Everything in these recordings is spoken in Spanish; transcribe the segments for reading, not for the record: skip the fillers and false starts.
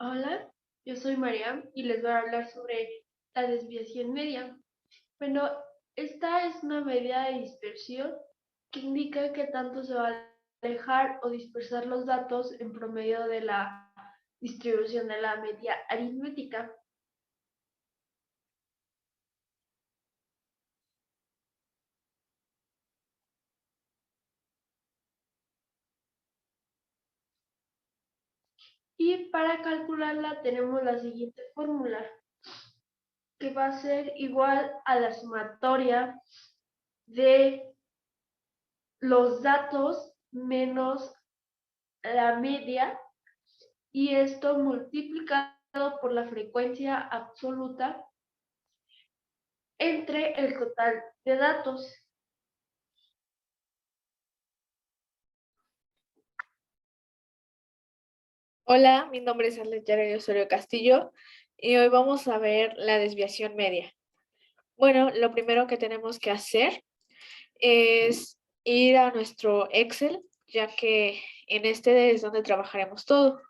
Hola, yo soy Mariam y les voy a hablar sobre la desviación media. Bueno, esta es una medida de dispersión que indica qué tanto se va a alejar o dispersar los datos en promedio de la distribución de la media aritmética. Y para calcularla tenemos la siguiente fórmula, que va a ser igual a la sumatoria de los datos menos la media, y esto multiplicado por la frecuencia absoluta entre el total de datos. Hola, mi nombre es Arlet Yarerio Osorio Castillo y hoy vamos a ver la desviación media. Bueno, lo primero que tenemos que hacer es ir a nuestro Excel, ya que en este es donde trabajaremos todo.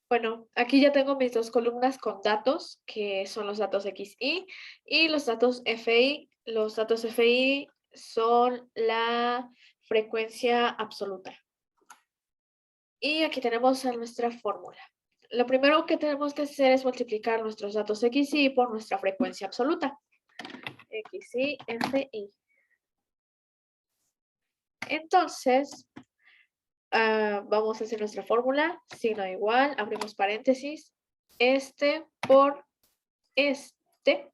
Bueno, aquí ya tengo mis dos columnas con datos, que son los datos XY y los datos FI. Los datos FI son la frecuencia absoluta. Y aquí tenemos nuestra fórmula. Lo primero que tenemos que hacer es multiplicar nuestros datos XY por nuestra frecuencia absoluta. XY, FI. Entonces, vamos a hacer nuestra fórmula. Signo igual, abrimos paréntesis. Este por este.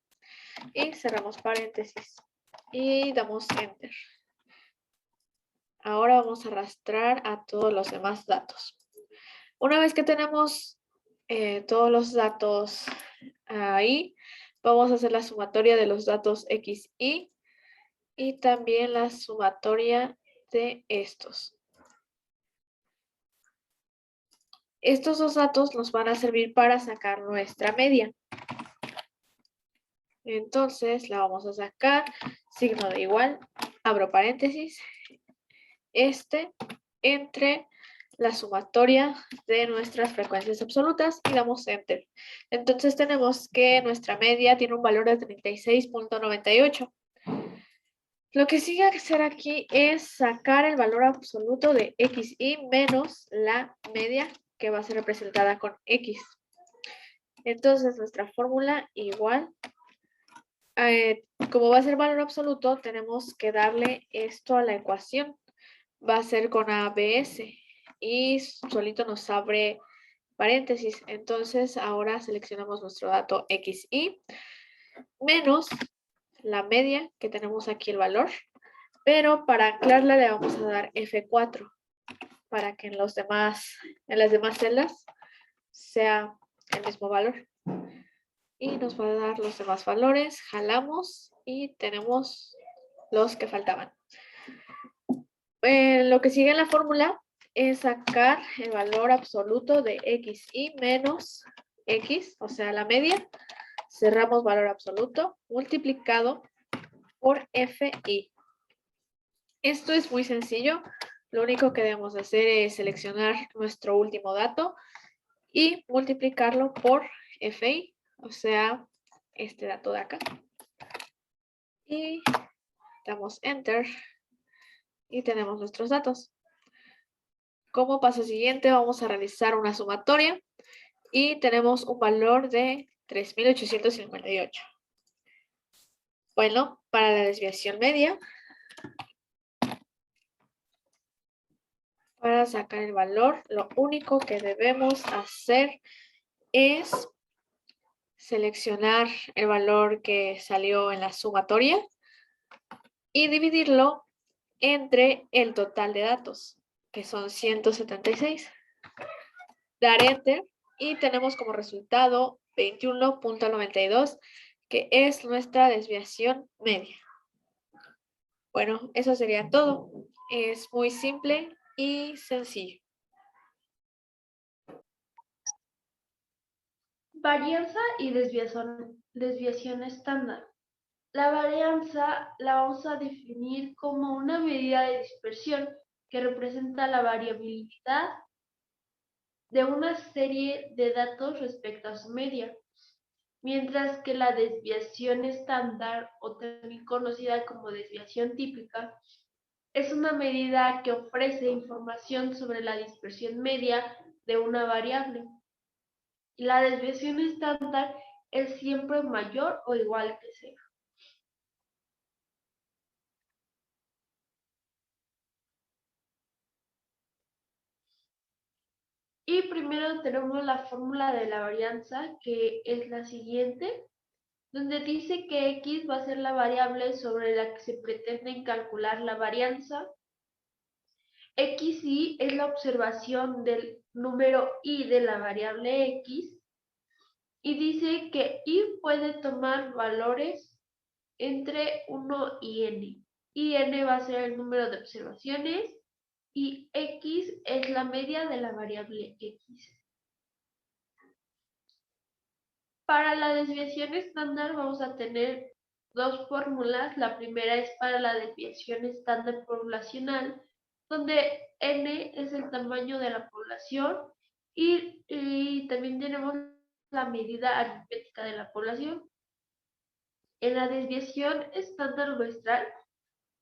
Y cerramos paréntesis. Y damos Enter. Ahora vamos a arrastrar a todos los demás datos. Una vez que tenemos todos los datos ahí, vamos a hacer la sumatoria de los datos XY y también la sumatoria de estos. Estos dos datos nos van a servir para sacar nuestra media. Entonces la vamos a sacar, signo de igual, abro paréntesis, entre la sumatoria de nuestras frecuencias absolutas y damos Enter. Entonces tenemos que nuestra media tiene un valor de 36.98. Lo que sigue a hacer aquí es sacar el valor absoluto de XY menos la media, que va a ser representada con X. Entonces nuestra fórmula igual, como va a ser valor absoluto, tenemos que darle esto a la ecuación. Va a ser con ABS y solito nos abre paréntesis. Entonces ahora seleccionamos nuestro dato XY menos la media, que tenemos aquí el valor, pero para anclarla le vamos a dar F4 para que en las demás celdas sea el mismo valor. Y nos va a dar los demás valores, jalamos y tenemos los que faltaban. Lo que sigue en la fórmula es sacar el valor absoluto de XY menos X, o sea, la media. Cerramos valor absoluto multiplicado por FI. Esto es muy sencillo. Lo único que debemos hacer es seleccionar nuestro último dato y multiplicarlo por FI, o sea, este dato de acá. Y damos Enter y tenemos nuestros datos. Como paso siguiente vamos a realizar una sumatoria y tenemos un valor de 3.858. Bueno, para la desviación media, para sacar el valor, lo único que debemos hacer es seleccionar el valor que salió en la sumatoria y dividirlo entre el total de datos, que son 176. Dar Enter y tenemos como resultado 21.92, que es nuestra desviación media. Bueno, eso sería todo. Es muy simple y sencillo. Varianza y desviación estándar. La varianza la vamos a definir como una medida de dispersión que representa la variabilidad de una serie de datos respecto a su media, mientras que la desviación estándar, o también conocida como desviación típica, es una medida que ofrece información sobre la dispersión media de una variable. La desviación estándar es siempre mayor o igual que cero. Y primero tenemos la fórmula de la varianza, que es la siguiente, donde dice que x va a ser la variable sobre la que se pretende calcular la varianza. XY es la observación del número y de la variable x, y dice que y puede tomar valores entre 1 y n. Y n va a ser el número de observaciones y x es la media de la variable x. Para la desviación estándar vamos a tener dos fórmulas. La primera es para la desviación estándar poblacional, donde n es el tamaño de la población y también tenemos la medida aritmética de la población. En la desviación estándar muestral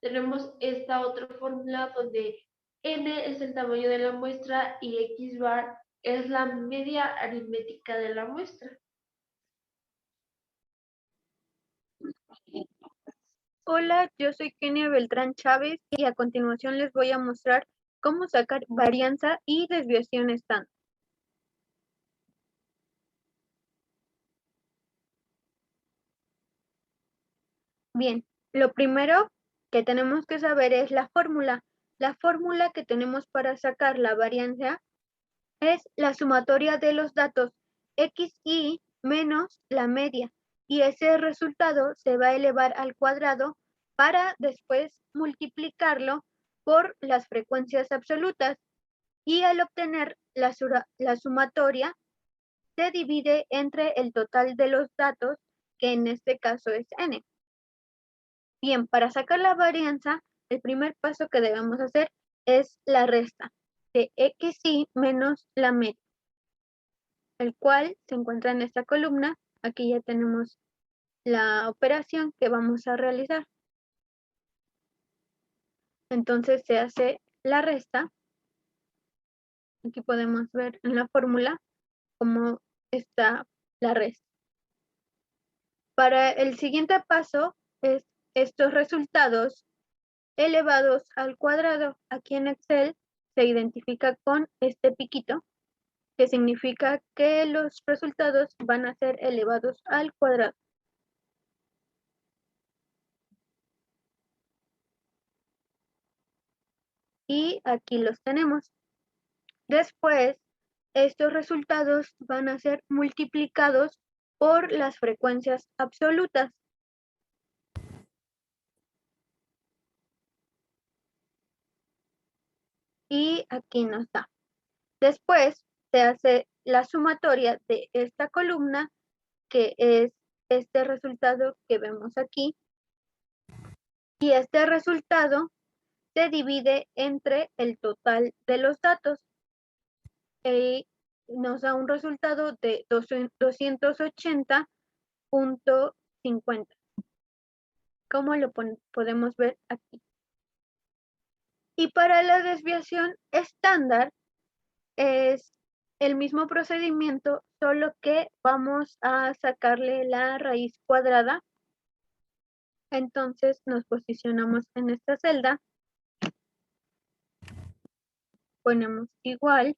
tenemos esta otra fórmula donde n es el tamaño de la muestra y x bar es la media aritmética de la muestra. Hola, yo soy Kenia Beltrán Chávez y a continuación les voy a mostrar cómo sacar varianza y desviación estándar. Bien, lo primero que tenemos que saber es la fórmula. La fórmula que tenemos para sacar la varianza es la sumatoria de los datos xy menos la media, y ese resultado se va a elevar al cuadrado para después multiplicarlo por las frecuencias absolutas, y al obtener la sumatoria se divide entre el total de los datos, que en este caso es n. Bien, para sacar la varianza, el primer paso que debemos hacer es la resta de xy menos la media, el cual se encuentra en esta columna. Aquí ya tenemos la operación que vamos a realizar. Entonces se hace la resta. Aquí podemos ver en la fórmula cómo está la resta. Para el siguiente paso es estos resultados elevados al cuadrado. Aquí en Excel se identifica con este piquito, que significa que los resultados van a ser elevados al cuadrado. Y aquí los tenemos. Después, estos resultados van a ser multiplicados por las frecuencias absolutas. Y aquí nos da. Después se hace la sumatoria de esta columna, que es este resultado que vemos aquí. Y este resultado se divide entre el total de los datos. Y nos da un resultado de 280.50, como lo podemos ver aquí. Y para la desviación estándar es el mismo procedimiento, solo que vamos a sacarle la raíz cuadrada. Entonces nos posicionamos en esta celda, ponemos igual,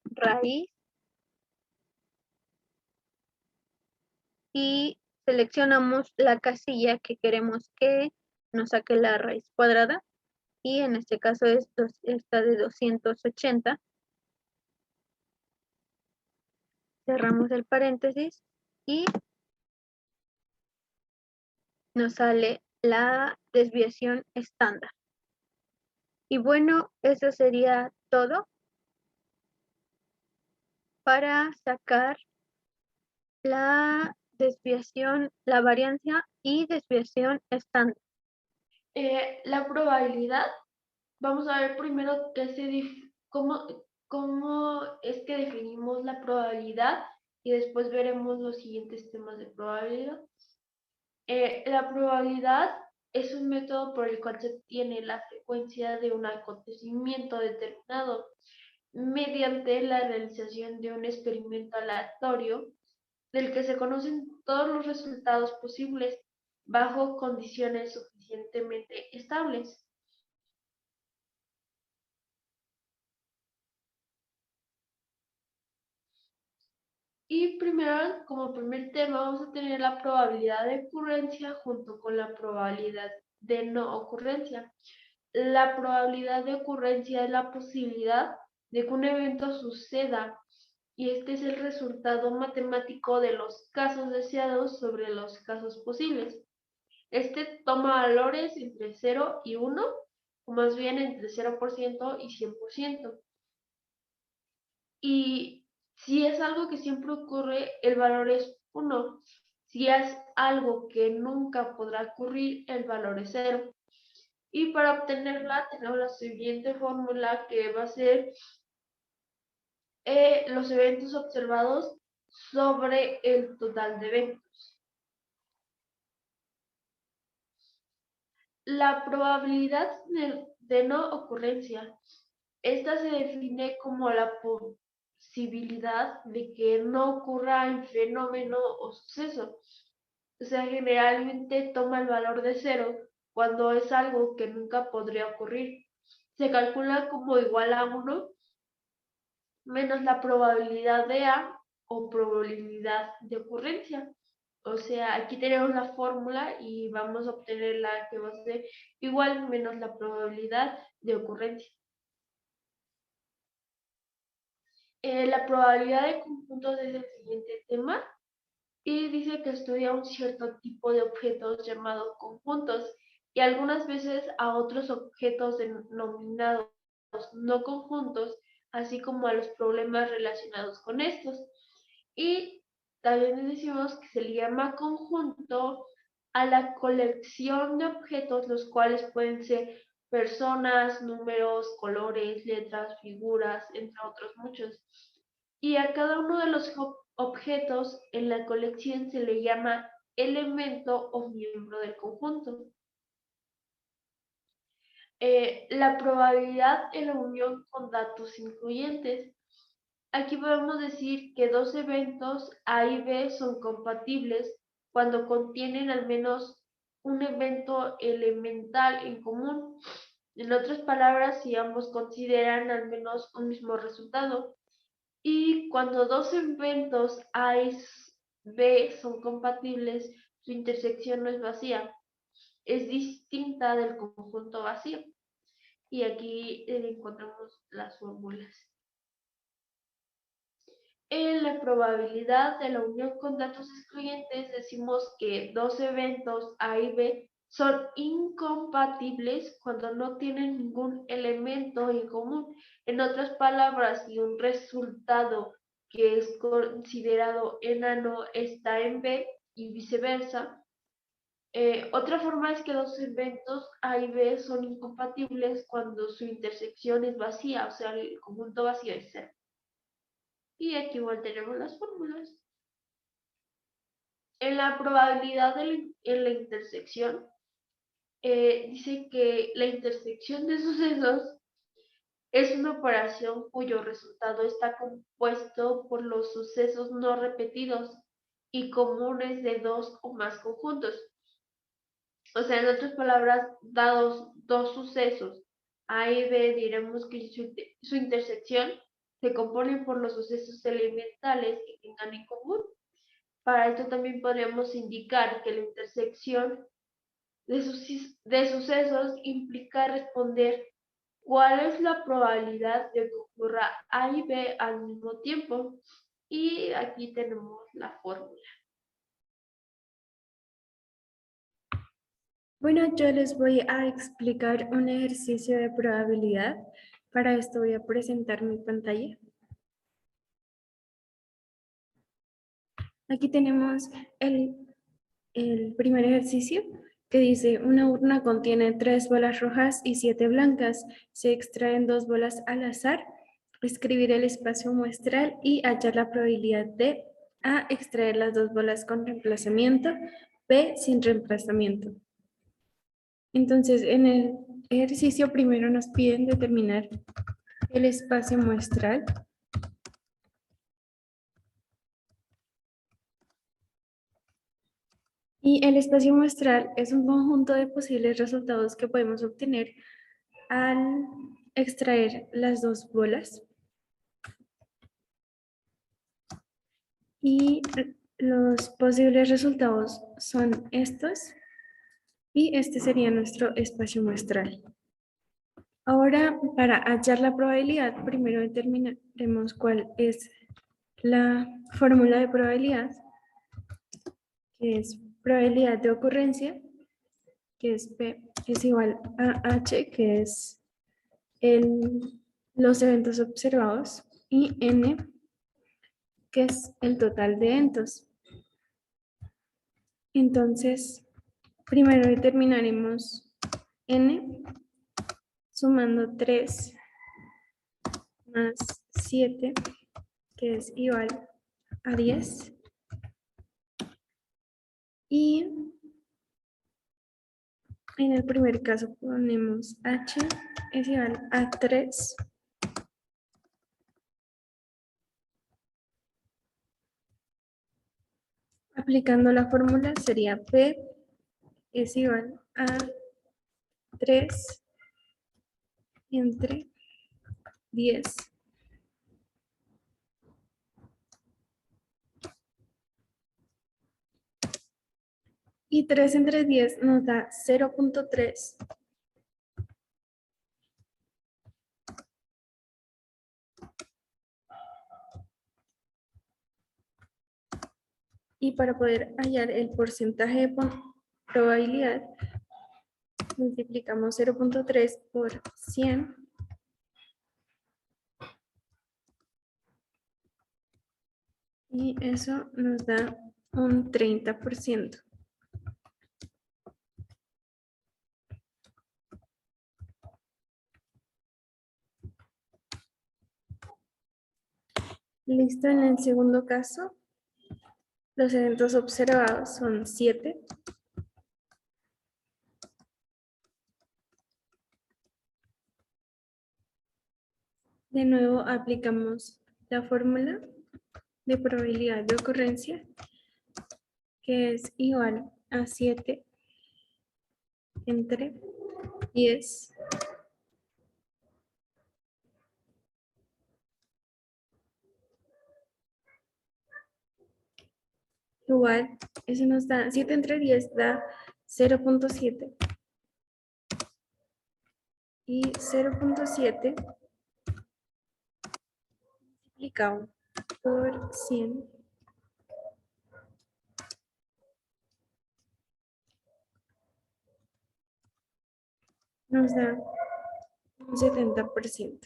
raíz, y seleccionamos la casilla que queremos que nos saque la raíz cuadrada, y en este caso es esta de 280. Cerramos el paréntesis y nos sale la desviación estándar. Y bueno, eso sería todo para sacar la desviación, la varianza y desviación estándar. La probabilidad, vamos a ver primero cómo cómo es que definimos la probabilidad y después veremos los siguientes temas de probabilidad. La probabilidad es un método por el cual se obtiene la frecuencia de un acontecimiento determinado mediante la realización de un experimento aleatorio del que se conocen todos los resultados posibles bajo condiciones suficientemente estables. Y primero, como primer tema, vamos a tener la probabilidad de ocurrencia junto con la probabilidad de no ocurrencia. La probabilidad de ocurrencia es la posibilidad de que un evento suceda y este es el resultado matemático de los casos deseados sobre los casos posibles. Este toma valores entre 0 y 1, o más bien entre 0% y 100%. Y si es algo que siempre ocurre, el valor es 1. Si es algo que nunca podrá ocurrir, el valor es 0. Y para obtenerla tenemos la siguiente fórmula que va a ser los eventos observados sobre el total de eventos. La probabilidad de no ocurrencia. Esta se define como la posibilidad de que no ocurra el fenómeno o suceso. O sea, generalmente toma el valor de 0 cuando es algo que nunca podría ocurrir. Se calcula como igual a 1 menos la probabilidad de A o probabilidad de ocurrencia. O sea, aquí tenemos la fórmula y vamos a obtener la que va a ser igual menos la probabilidad de ocurrencia. La probabilidad de conjuntos es el siguiente tema y dice que estudia un cierto tipo de objetos llamados conjuntos y algunas veces a otros objetos denominados no conjuntos, así como a los problemas relacionados con estos. Y también decimos que se le llama conjunto a la colección de objetos, los cuales pueden ser personas, números, colores, letras, figuras, entre otros muchos. Y a cada uno de los objetos en la colección se le llama elemento o miembro del conjunto. La probabilidad en la unión con datos incluyentes. Aquí podemos decir que dos eventos A y B son compatibles cuando contienen al menos un evento elemental en común. En otras palabras, si ambos consideran al menos un mismo resultado. Y cuando dos eventos A y B son compatibles, su intersección no es vacía, es distinta del conjunto vacío. Y aquí encontramos las fórmulas. En la probabilidad de la unión con datos excluyentes decimos que dos eventos A y B son incompatibles cuando no tienen ningún elemento en común. En otras palabras, si un resultado que es considerado enano está en B y viceversa. Otra forma es que dos eventos A y B son incompatibles cuando su intersección es vacía, o sea, el conjunto vacío es 0. Y aquí igual tenemos las fórmulas. En la probabilidad en la intersección, dice que la intersección de sucesos es una operación cuyo resultado está compuesto por los sucesos no repetidos y comunes de dos o más conjuntos. O sea, en otras palabras, dados dos sucesos A y B, diremos que su intersección se compone por los sucesos elementales que tengan en común. Para esto también podríamos indicar que la intersección de sucesos implica responder cuál es la probabilidad de que ocurra A y B al mismo tiempo. Y aquí tenemos la fórmula. Bueno, yo les voy a explicar un ejercicio de probabilidad. Para esto voy a presentar mi pantalla. Aquí tenemos el primer ejercicio que dice: una urna contiene 3 bolas rojas y 7 blancas. Se extraen 2 bolas al azar. escribir el espacio muestral y hallar la probabilidad de A, extraer las dos bolas con reemplazamiento, B, sin reemplazamiento. Entonces, en el ejercicio primero nos piden determinar el espacio muestral. Y el espacio muestral es un conjunto de posibles resultados que podemos obtener al extraer las dos bolas. Y los posibles resultados son estos. Y este sería nuestro espacio muestral. Ahora, para hallar la probabilidad, primero determinaremos cuál es la fórmula de probabilidad, que es probabilidad de ocurrencia, que es P es igual a H, que es los eventos observados, y N, que es el total de eventos. Entonces, primero determinaremos N sumando 3 más 7, que es igual a 10. Y en el primer caso ponemos H es igual a 3. Aplicando la fórmula sería P es igual a 3 entre 10. Y 3 entre 10 nos da 0.3. Y para poder hallar el porcentaje de probabilidad, multiplicamos 0.3 por 100. Y eso nos da un 30%. Listo, en el segundo caso, los eventos observados son 7. De nuevo aplicamos la fórmula de probabilidad de ocurrencia, que es igual a 7 entre 10. Igual, eso nos da 7 entre 10 da 0.7. Y 0.7 multiplicado por 100 nos da un 70%.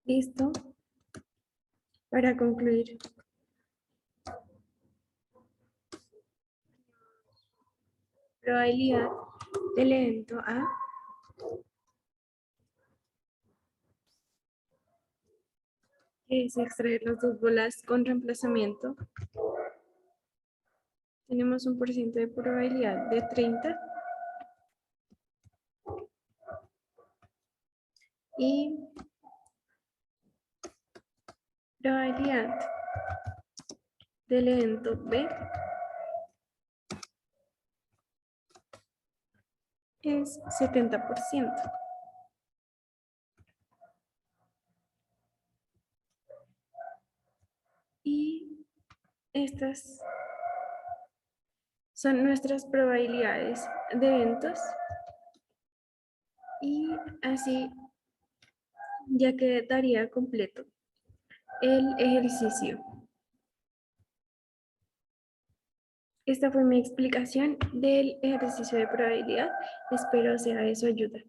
Listo. Para concluir, probabilidad del evento A es extraer las dos bolas con reemplazamiento. Tenemos un porcentaje de probabilidad de 30. Y probabilidad del evento B es 70%. Y estas son nuestras probabilidades de eventos. Y así ya quedaría completo el ejercicio. Esta fue mi explicación del ejercicio de probabilidad. Espero sea de su ayuda.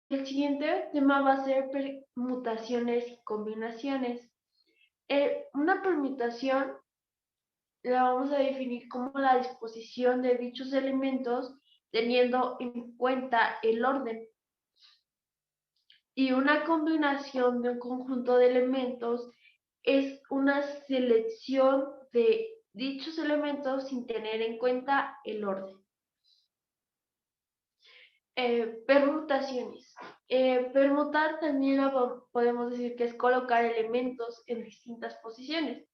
El siguiente tema va a ser permutaciones y combinaciones. Una permutación la vamos a definir como la disposición de dichos elementos teniendo en cuenta el orden. Y una combinación de un conjunto de elementos es una selección de dichos elementos sin tener en cuenta el orden. Permutaciones. Permutar también podemos decir que es colocar elementos en distintas posiciones.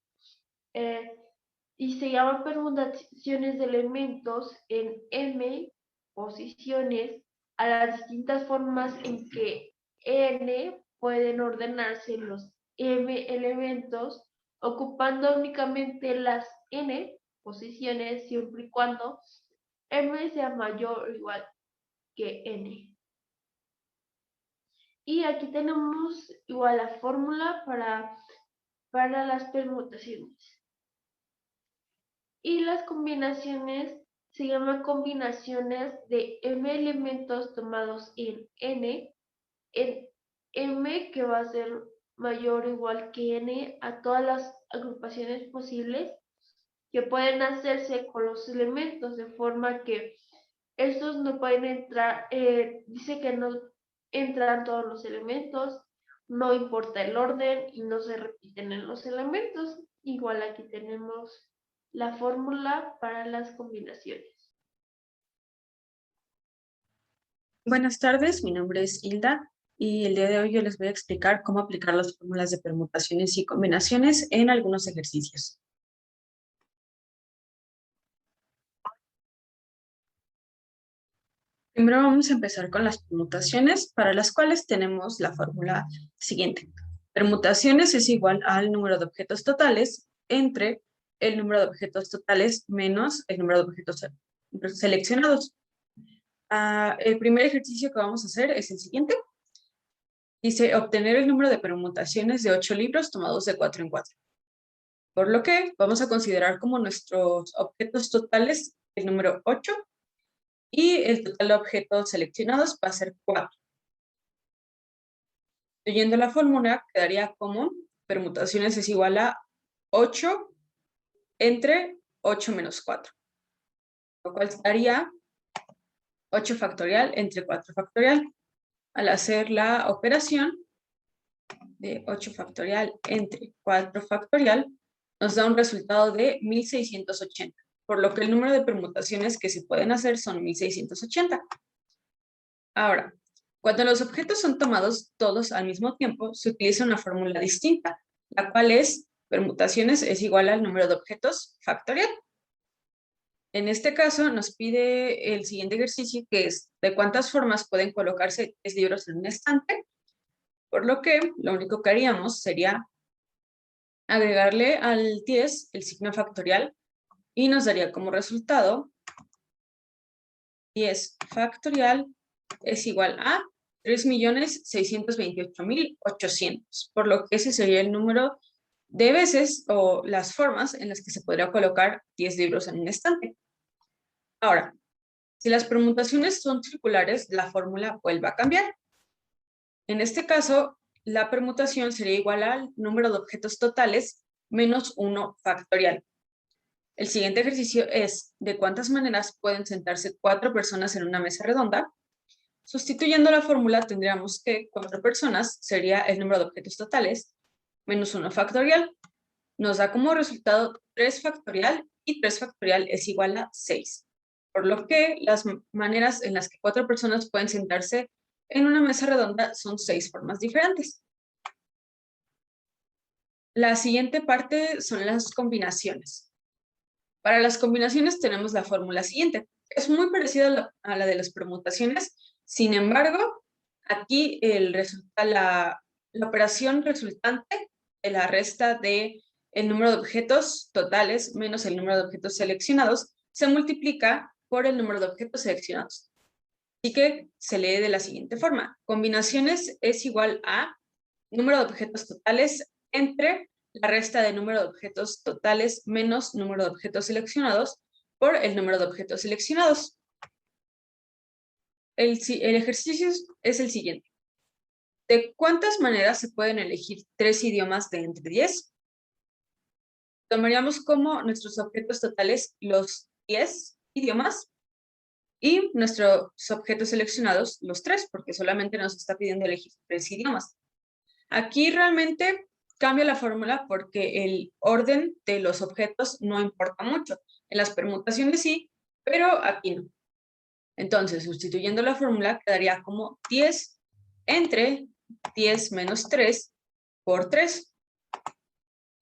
Y se llaman permutaciones de elementos en M posiciones a las distintas formas en que N pueden ordenarse los M elementos, ocupando únicamente las N posiciones siempre y cuando M sea mayor o igual que N. Y aquí tenemos igual la fórmula para las permutaciones. Y las combinaciones se llaman combinaciones de M elementos tomados en M que va a ser mayor o igual que N a todas las agrupaciones posibles que pueden hacerse con los elementos, de forma que estos no pueden entrar, dice que no entran todos los elementos, no importa el orden y no se repiten en los elementos. Igual aquí tenemos la fórmula para las combinaciones. Buenas tardes, mi nombre es Hilda y el día de hoy yo les voy a explicar cómo aplicar las fórmulas de permutaciones y combinaciones en algunos ejercicios. Primero vamos a empezar con las permutaciones, para las cuales tenemos la fórmula siguiente. Permutaciones es igual al número de objetos totales entre el número de objetos totales menos el número de objetos seleccionados. El primer ejercicio que vamos a hacer es el siguiente. Dice obtener el número de permutaciones de 8 libros tomados de 4 en 4. Por lo que vamos a considerar como nuestros objetos totales el número 8 y el total de objetos seleccionados va a ser 4. Leyendo la fórmula quedaría como permutaciones es igual a 8 entre 8 menos 4. Lo cual daría 8 factorial entre 4 factorial. Al hacer la operación de 8 factorial entre 4 factorial, nos da un resultado de 1680, por lo que el número de permutaciones que se pueden hacer son 1680. Ahora, cuando los objetos son tomados todos al mismo tiempo, se utiliza una fórmula distinta, la cual es permutaciones es igual al número de objetos factorial. En este caso nos pide el siguiente ejercicio, que es de cuántas formas pueden colocarse 10 libros en un estante, por lo que lo único que haríamos sería agregarle al 10 el signo factorial y nos daría como resultado 10 factorial es igual a 3.628.800, por lo que ese sería el número de veces o las formas en las que se podría colocar 10 libros en un estante. Ahora, si las permutaciones son circulares, la fórmula vuelve a cambiar. En este caso, la permutación sería igual al número de objetos totales menos 1 factorial. El siguiente ejercicio es de cuántas maneras pueden sentarse 4 personas en una mesa redonda. Sustituyendo la fórmula tendríamos que 4 personas sería el número de objetos totales menos 1 factorial. Nos da como resultado 3 factorial y 3 factorial es igual a 6. Por lo que las maneras en las que 4 personas pueden sentarse en una mesa redonda son 6 formas diferentes. La siguiente parte son las combinaciones. Para las combinaciones tenemos la fórmula siguiente. Es muy parecida a la de las permutaciones, sin embargo, aquí la operación resultante de la resta de el número de objetos totales menos el número de objetos seleccionados se multiplica por el número de objetos seleccionados. Así que se lee de la siguiente forma. Combinaciones es igual a número de objetos totales entre la resta de número de objetos totales menos número de objetos seleccionados por el número de objetos seleccionados. El ejercicio es el siguiente. ¿De cuántas maneras se pueden elegir 3 idiomas de entre 10? Tomaríamos como nuestros objetos totales los 10 idiomas y nuestros objetos seleccionados, los 3, porque solamente nos está pidiendo elegir 3 idiomas. Aquí realmente cambia la fórmula porque el orden de los objetos no importa mucho. En las permutaciones sí, pero aquí no. Entonces, sustituyendo la fórmula, quedaría como 10 entre 10 menos 3 por 3,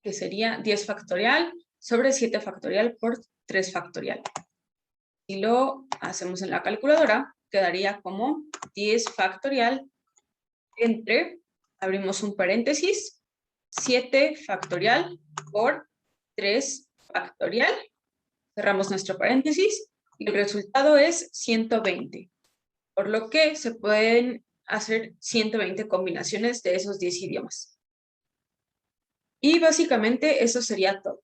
que sería 10 factorial sobre 7 factorial por 3 factorial. Si lo hacemos en la calculadora, quedaría como 10 factorial entre, abrimos un paréntesis, 7 factorial por 3 factorial. Cerramos nuestro paréntesis y el resultado es 120. Por lo que se pueden hacer 120 combinaciones de esos 10 idiomas. Y básicamente eso sería todo.